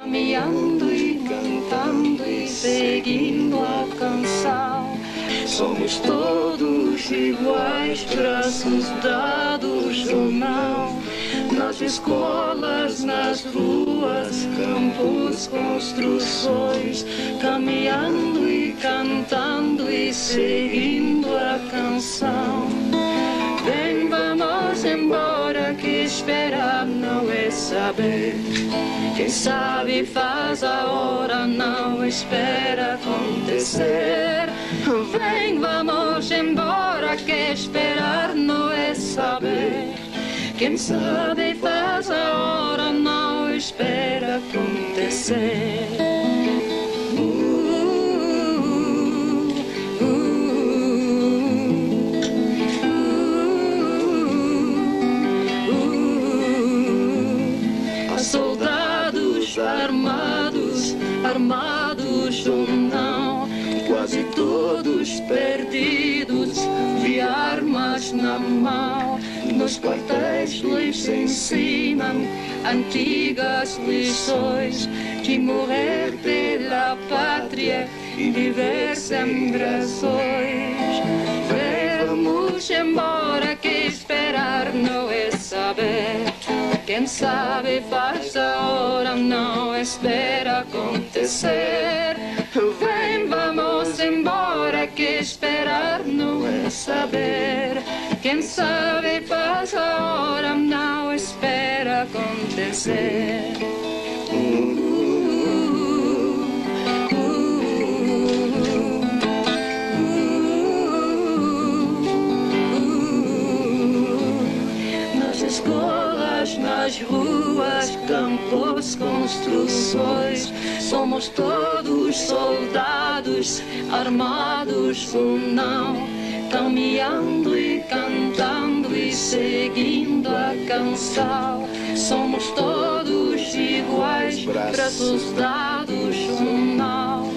caminhando e cantando e seguindo a canção. Somos todos iguais, braços dados ou não. Nas escolas, nas ruas, campos, construções, caminhando e cantando e seguindo a canção. Vem, vamos embora, que esperar não é saber. Quem sabe faz a hora, não espera acontecer. Vem, vamos embora, que esperar não é saber. Quem sabe faz a hora, não espera acontecer. Soldados armados, armados ou não, quase todos perdidos, de armas na mão. Nos quartéis lhes ensinam antigas lições de morrer pela pátria e viver sem razões. Vamos embora, que esperar não é saber. Quem sabe faz a hora, não espera acontecer. Vem, vamos embora, que esperar não é saber. Quem sabe faz a hora, não espera acontecer. Nas escolas, nas ruas, campos, construções, somos todos soldados, armados ou não, caminhando e cantando e seguindo a canção. Somos todos iguais, braços dados ou não,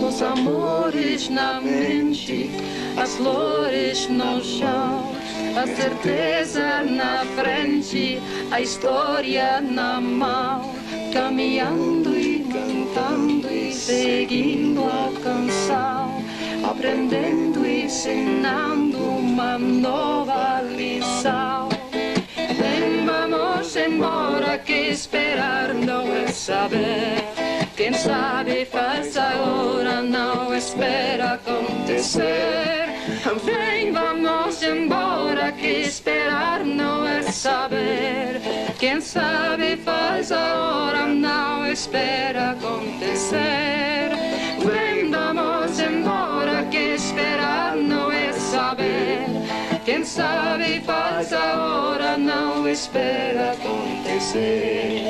os amores na mente, as flores no chão, a certeza na frente, a história na mão, caminhando e cantando e seguindo a canção, aprendendo e ensinando uma nova lição. Vem, vamos embora, que esperar não é saber. Quem sabe faz a hora, não espera acontecer. Vem, vamos embora, que esperar não é saber. Quem sabe faz a hora, não espera acontecer. Vem, vamos embora, que esperar não é saber. Quem sabe faz a hora, não espera acontecer.